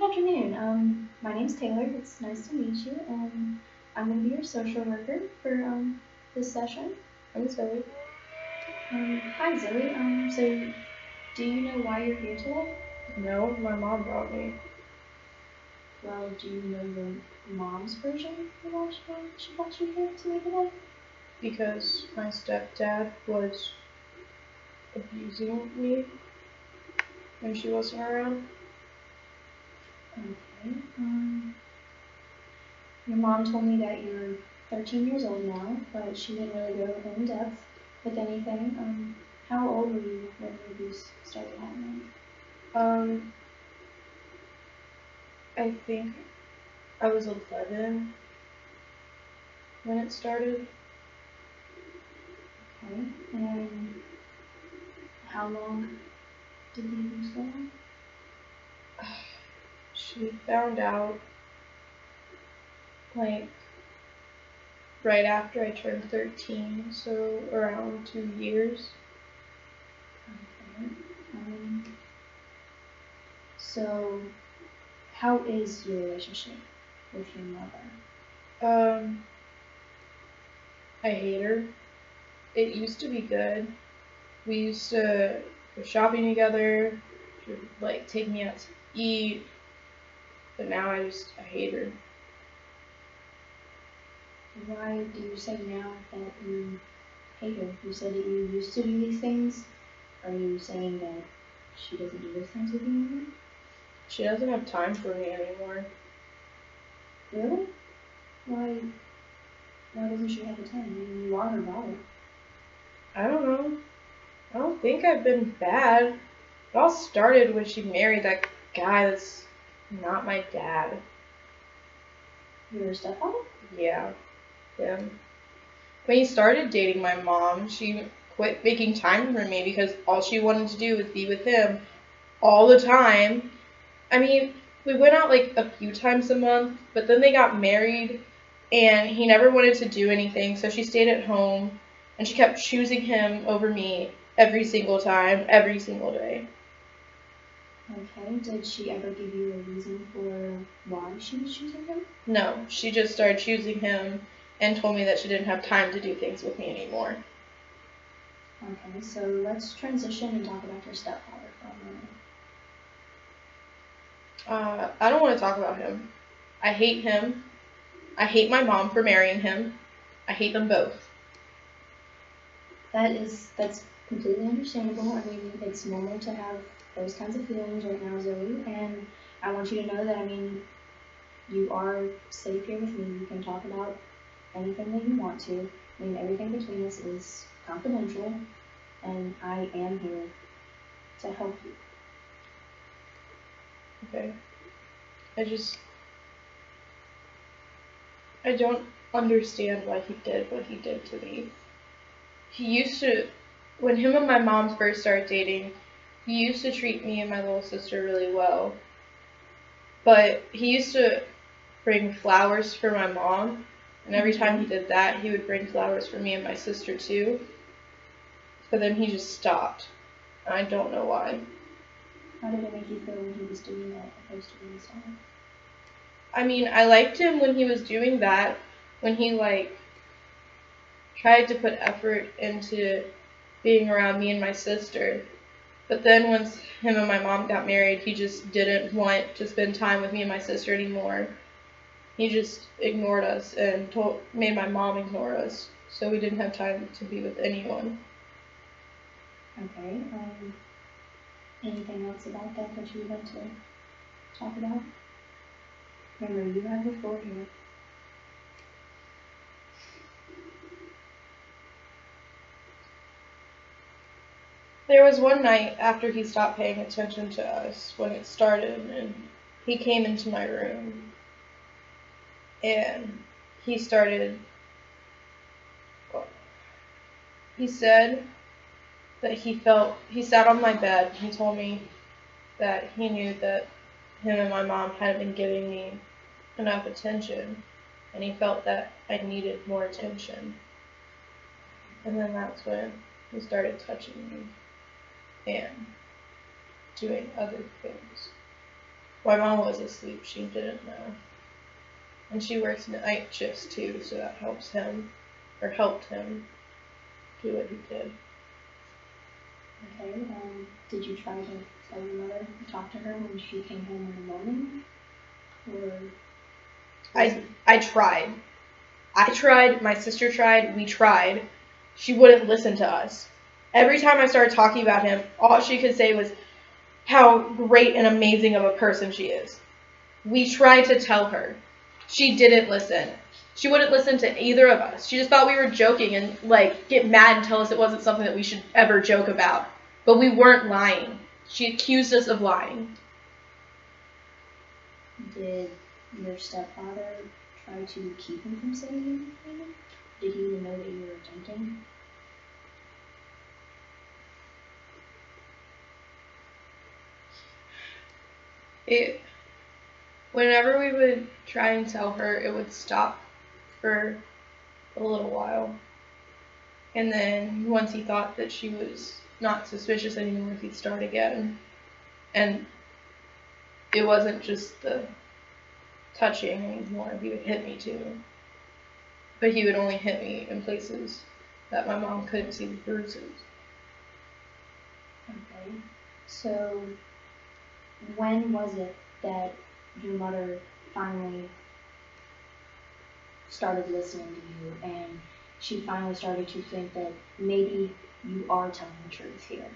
afternoon. My name's Taylor. It's nice to meet you, and I'm going to be your social worker for this session. I'm Zoe. Hi, Zoe. So do you know why you're here today? No, my mom brought me. Well, do you know your mom's version of why she brought you here to me today? Because my stepdad was abusing me when she wasn't around. Okay. Your mom told me that you're 13 years old now, but she didn't really go in depth with anything. How old were you when the abuse started happening? I think I was 11 when it started. Okay. And how long did the abuse go on? She found out, like, right after I turned 13, so around 2 years. Okay. So, how is your relationship with your mother? I hate her. It used to be good. We used to go shopping together. She would, like, take me out to eat. But now I hate her. Why do you say now that you hate her? You said that you used to do these things. Are you saying that she doesn't do those things with you anymore? She doesn't have time for me anymore. Really? Why doesn't she have the time? I mean, you are her daughter. I don't know. I don't think I've been bad. It all started when she married that guy that's not my dad. Your stepfather? Yeah, him. When he started dating my mom, she quit making time for me because all she wanted to do was be with him all the time. I mean, we went out like a few times a month, but then they got married and he never wanted to do anything, so she stayed at home and she kept choosing him over me every single time, every single day. Okay. Did she ever give you a reason for why she was choosing him? No, she just started choosing him and told me that she didn't have time to do things with me anymore. Okay, so let's transition and talk about your stepfather for a moment. I don't want to talk about him. I hate him. I hate my mom for marrying him. I hate them both. That's completely understandable. I mean, it's normal to have those kinds of feelings right now, Zoe, and I want you to know that, I mean, you are safe here with me. You can talk about anything that you want to. I mean, everything between us is confidential, and I am here to help you. Okay. I don't understand why he did what he did to me. He used to, when him and my mom first started dating, he used to treat me and my little sister really well. But he used to bring flowers for my mom, and every time he did that, he would bring flowers for me and my sister too. But then he just stopped. And I don't know why. How did it make you feel when he was doing that opposed to when he stopped? I mean, I liked him when he was doing that, when he, like, tried to put effort into being around me and my sister. But then once him and my mom got married, he just didn't want to spend time with me and my sister anymore. He just ignored us and made my mom ignore us. So we didn't have time to be with anyone. Okay, anything else about that you would like to talk about? Remember, you have the floor here. There was one night after he stopped paying attention to us when it started, and he came into my room and he started. He said that he sat on my bed. He told me that he knew that him and my mom hadn't been giving me enough attention, and he felt that I needed more attention. And then that's when he started touching me and doing other things My mom was asleep. She didn't know. And she works night shifts too, so that helped him do what he did. Okay, did you try to tell your mother, talk to her when she came home in the morning? Or I tried. I tried, my sister tried, we tried. She wouldn't listen to us. Every time I started talking about him, all she could say was how great and amazing of a person she is. We tried to tell her. She didn't listen. She wouldn't listen to either of us. She just thought we were joking and, like, get mad and tell us it wasn't something that we should ever joke about. But we weren't lying. She accused us of lying. did your stepfather try to keep him from saying anything? Did he even know that you were attempting? Whenever we would try and tell her, it would stop for a little while. And then once he thought that she was not suspicious anymore, he'd start again. And it wasn't just the touching anymore. He would hit me too. But he would only hit me in places that my mom couldn't see the bruises. Okay. So, when was it that your mother finally started listening to you and she finally started to think that maybe you are telling the truth here?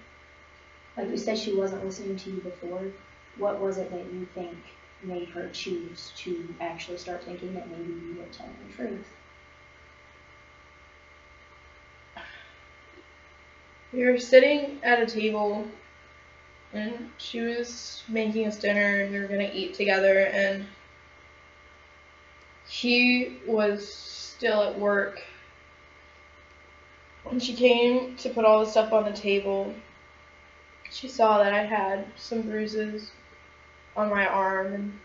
Like you said, she wasn't listening to you before. What was it that you think made her choose to actually start thinking that maybe you were telling the truth? We were sitting at a table and she was making us dinner and we were going to eat together, and he was still at work. When she came to put all the stuff on the table, she saw that I had some bruises on my arm, and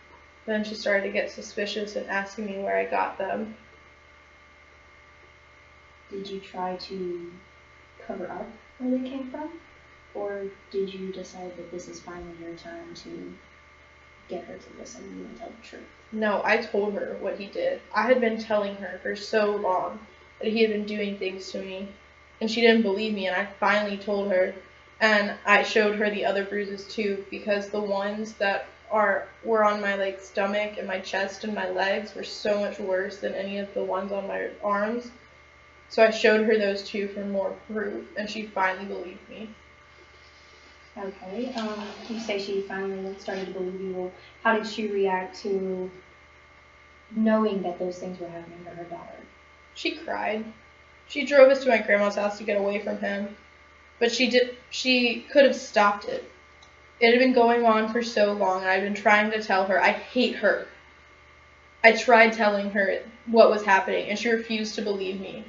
then she started to get suspicious and asking me where I got them. Did you try to cover up where they came from? Or did you decide that this is finally your time to get her to listen to you and tell the truth? No, I told her what he did. I had been telling her for so long that he had been doing things to me, and she didn't believe me, and I finally told her. And I showed her the other bruises too, because the ones that were on my stomach and my chest and my legs were so much worse than any of the ones on my arms. So I showed her those too for more proof, and she finally believed me. Okay, you say she finally started to believe you. Well, how did she react to knowing that those things were happening to her daughter? She cried. She drove us to my grandma's house to get away from him, but she could have stopped it. It had been going on for so long, and I'd been trying to tell her I hate her. I tried telling her what was happening, and she refused to believe me.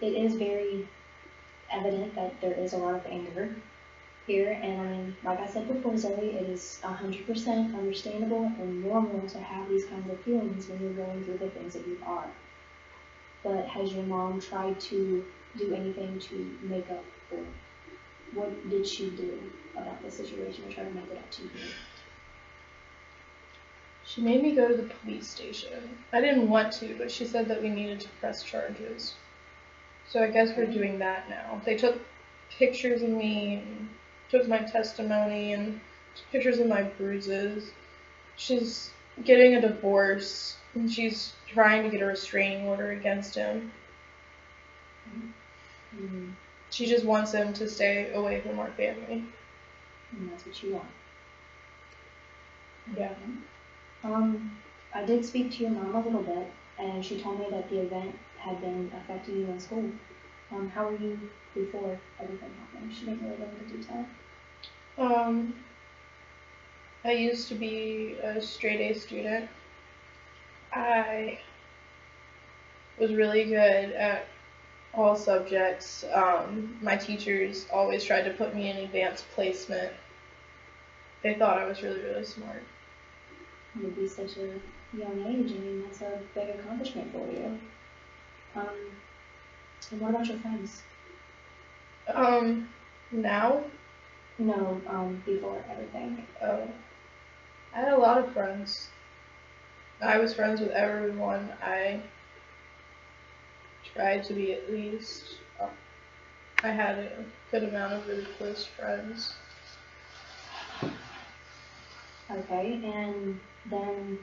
It is very evident that there is a lot of anger here, and I mean, like I said before, Zoe, it is 100% understandable and normal to have these kinds of feelings when you're going through the things that you are. But has your mom tried to do anything to make up for it? What did she do about the situation to try to make it up to you? She made me go to the police station. I didn't want to, but she said that we needed to press charges. So I guess we're doing that now. They took pictures of me, and took my testimony, and took pictures of my bruises. She's getting a divorce, and she's trying to get a restraining order against him. Mm-hmm. She just wants him to stay away from our family. And that's what you want. Yeah. I did speak to your mom a little bit, and she told me that the event had been affecting you in school. How were you before everything happened? She didn't really go into detail. I used to be a straight A student. I was really good at all subjects. My teachers always tried to put me in advanced placement. They thought I was really, really smart. It would be such a young age. I mean, that's a big accomplishment for you. And what about your friends? Now, No, before everything. Oh, I had a lot of friends. I was friends with everyone. I tried to be at least. I had a good amount of really close friends. Okay, and then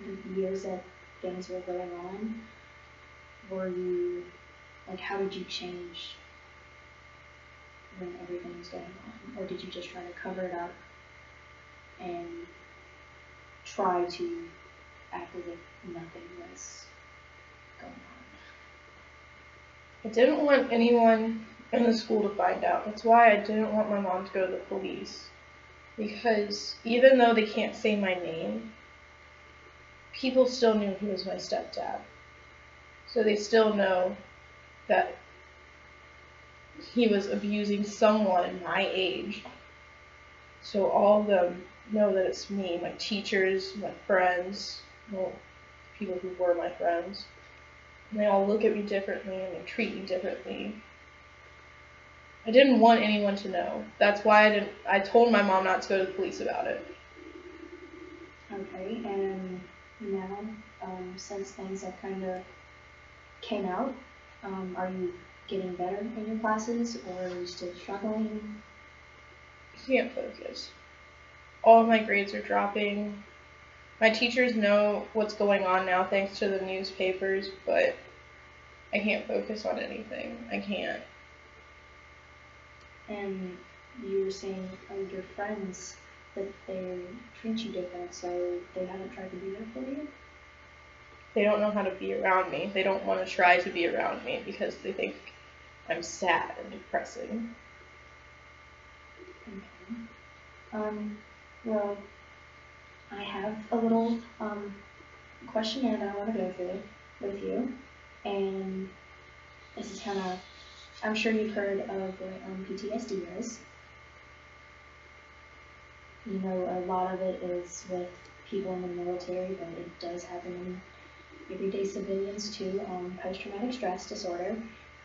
the years that things were going on, were you, like, how did you change when everything was going on? Or did you just try to cover it up and try to act as if nothing was going I didn't want anyone in the school to find out. That's why I didn't want my mom to go to the police. Because even though they can't say my name, people still knew he was my stepdad. So they still know that he was abusing someone my age. So all of them know that it's me, my teachers, my friends, well, people who were my friends. And they all look at me differently and they treat me differently. I didn't want anyone to know. That's why I told my mom not to go to the police about it. on? Okay, and now, since things have kind of came out, are you getting better in your classes, or are you still struggling? Can't focus. All of my grades are dropping. My teachers know what's going on now thanks to the newspapers, but I can't focus on anything. I can't. And you were saying, your friends, that they treat you different, so they haven't tried to be there for you? They don't know how to be around me. They don't want to try to be around me because they think I'm sad and depressing. Okay. Well, I have a little questionnaire that I want to go through with you, and this is kind of, I'm sure you've heard of what PTSD is. You know, a lot of it is with people in the military, but it does happen in everyday civilians too, post-traumatic stress disorder.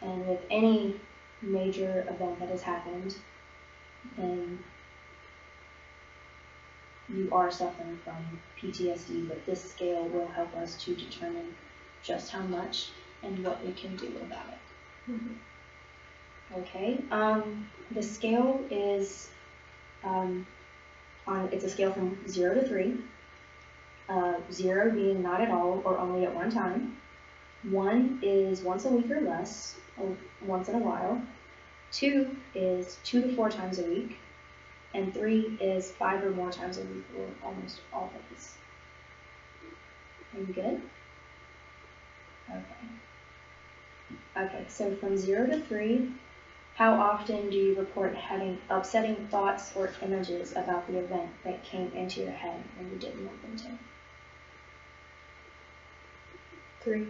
And with any major event that has happened, then you are suffering from PTSD, but this scale will help us to determine just how much and what we can do about it. Mm-hmm. Okay, the scale is it's a scale from 0 to 3. 0 being not at all or only at one time. 1 is once a week or less, or once in a while. 2 is 2 to 4 times a week. And 3 is 5 or more times a week, or almost always. Are you good? Okay. Okay, so from 0 to 3, how often do you report having upsetting thoughts or images about the event that came into your head when you didn't want them to? 3.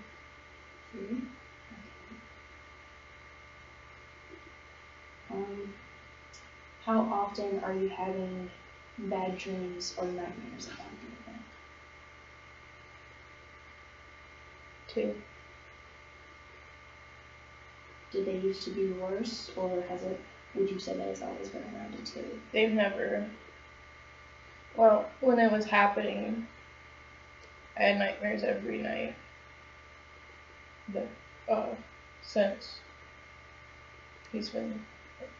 3. Okay. How often are you having bad dreams or nightmares about the event? 2. Did they used to be worse, or would you say that it's always been around a 2? They've never. Well, when it was happening, I had nightmares every night. But since he's been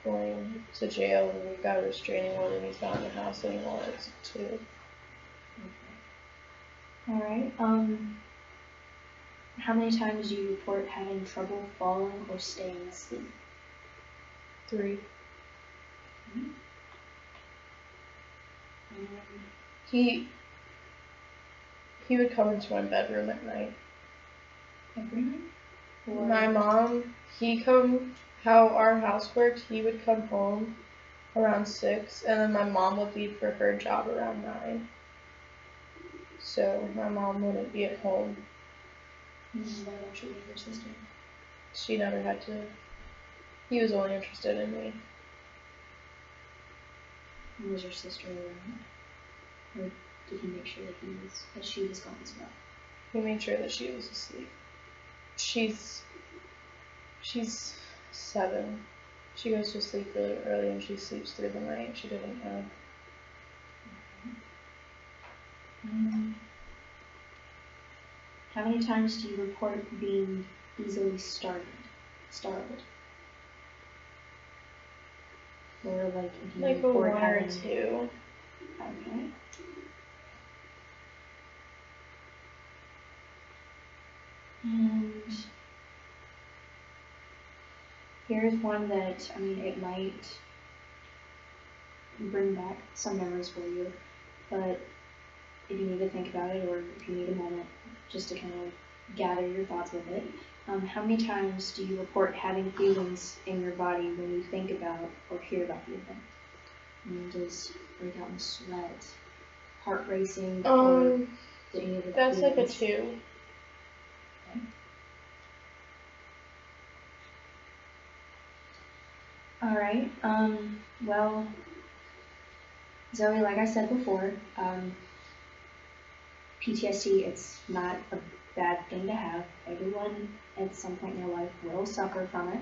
going to jail and we got a restraining order and he's not in the house anymore, it's 2. Okay. All right. How many times do you report having trouble falling or staying asleep? 3. Mm-hmm. He would come into my bedroom at night. Every night? Or My mom, how our house worked, he would come home around 6, and then my mom would leave for her job around 9. So my mom wouldn't be at home. What about your younger sister? She never had to. He was only interested in me. Was your sister around? Or did he make sure that she was gone as well? He made sure that she was asleep. She's 7. She goes to sleep really early and she sleeps through the night. She doesn't have. How many times do you report being easily startled? Or like if you Like a report 1 or having 2. Okay. And here's one that, I mean, it might bring back some memories for you, but if you need to think about it or if you need a moment just to kind of gather your thoughts with it, how many times do you report having feelings in your body when you think about or hear about the event? Does break out in sweat, heart racing, or any of the That's feelings? like a 2. Okay. All right. Well, Zoe, like I said before, PTSD, it's not a bad thing to have. Everyone at some point in their life will suffer from it.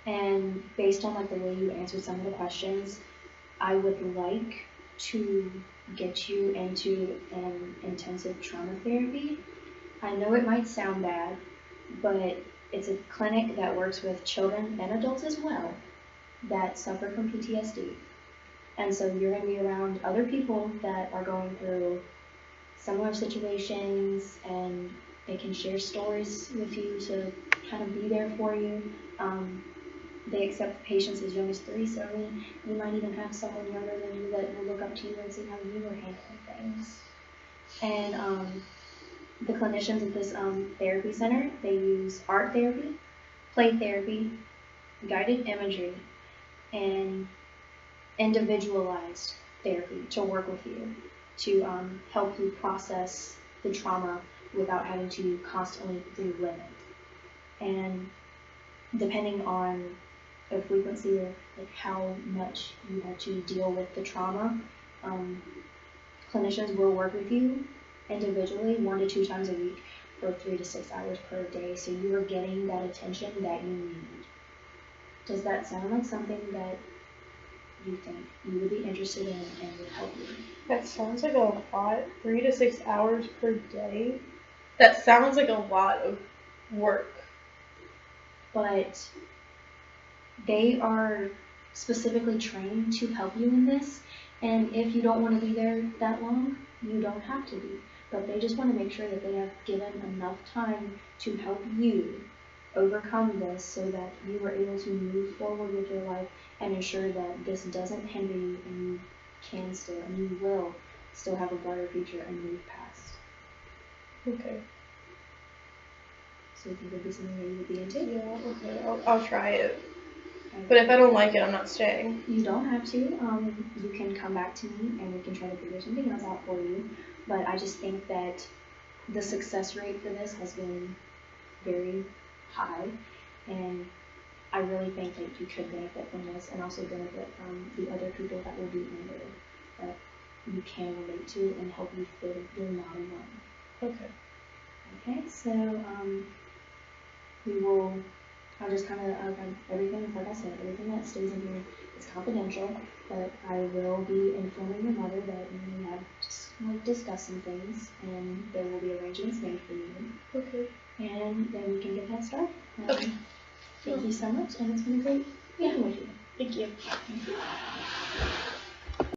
And based on like the way you answered some of the questions, I would like to get you into an intensive trauma therapy. I know it might sound bad, but it's a clinic that works with children and adults as well that suffer from PTSD. And so you're going to be around other people that are going through similar situations, and they can share stories with you to kind of be there for you. They accept patients as young as 3, so I mean, you might even have someone younger than you that will look up to you and see how you were handling things. And the clinicians at this therapy center, they use art therapy, play therapy, guided imagery, and individualized therapy to work with you to help you process the trauma without having to constantly relive it. And depending on the frequency of like how much you had to deal with the trauma, clinicians will work with you individually 1 to 2 times a week for 3 to 6 hours per day, so you are getting that attention that you need. Does that sound like something that you think you would be interested in and would help you? That sounds like a lot. 3 to 6 hours per day? That sounds like a lot of work. But they are specifically trained to help you in this, and if you don't want to be there that long, you don't have to be. But they just want to make sure that they have given enough time to help you overcome this so that you are able to move forward with your life and ensure that this doesn't hinder you and you can still, and you will still have a brighter future and move past. Okay. So you think it would be something that you would be into? Yeah, okay. I'll try it. But if I don't like it, I'm not staying. You don't have to. You can come back to me and we can try to figure something else out for you. But I just think that the success rate for this has been very high, and I really think that you could benefit from this and also benefit from the other people that will be in there that you can relate to and help you feel you're not alone. Okay. Okay, so we will, I'll just kind of, everything, like I said, everything that stays in here is confidential, but I will be informing your mother that we have just discussed some things, and there will be arrangements made for you. Okay. And then we can get that started. Okay. Thank you so much, and it's been great being with you. Thank you.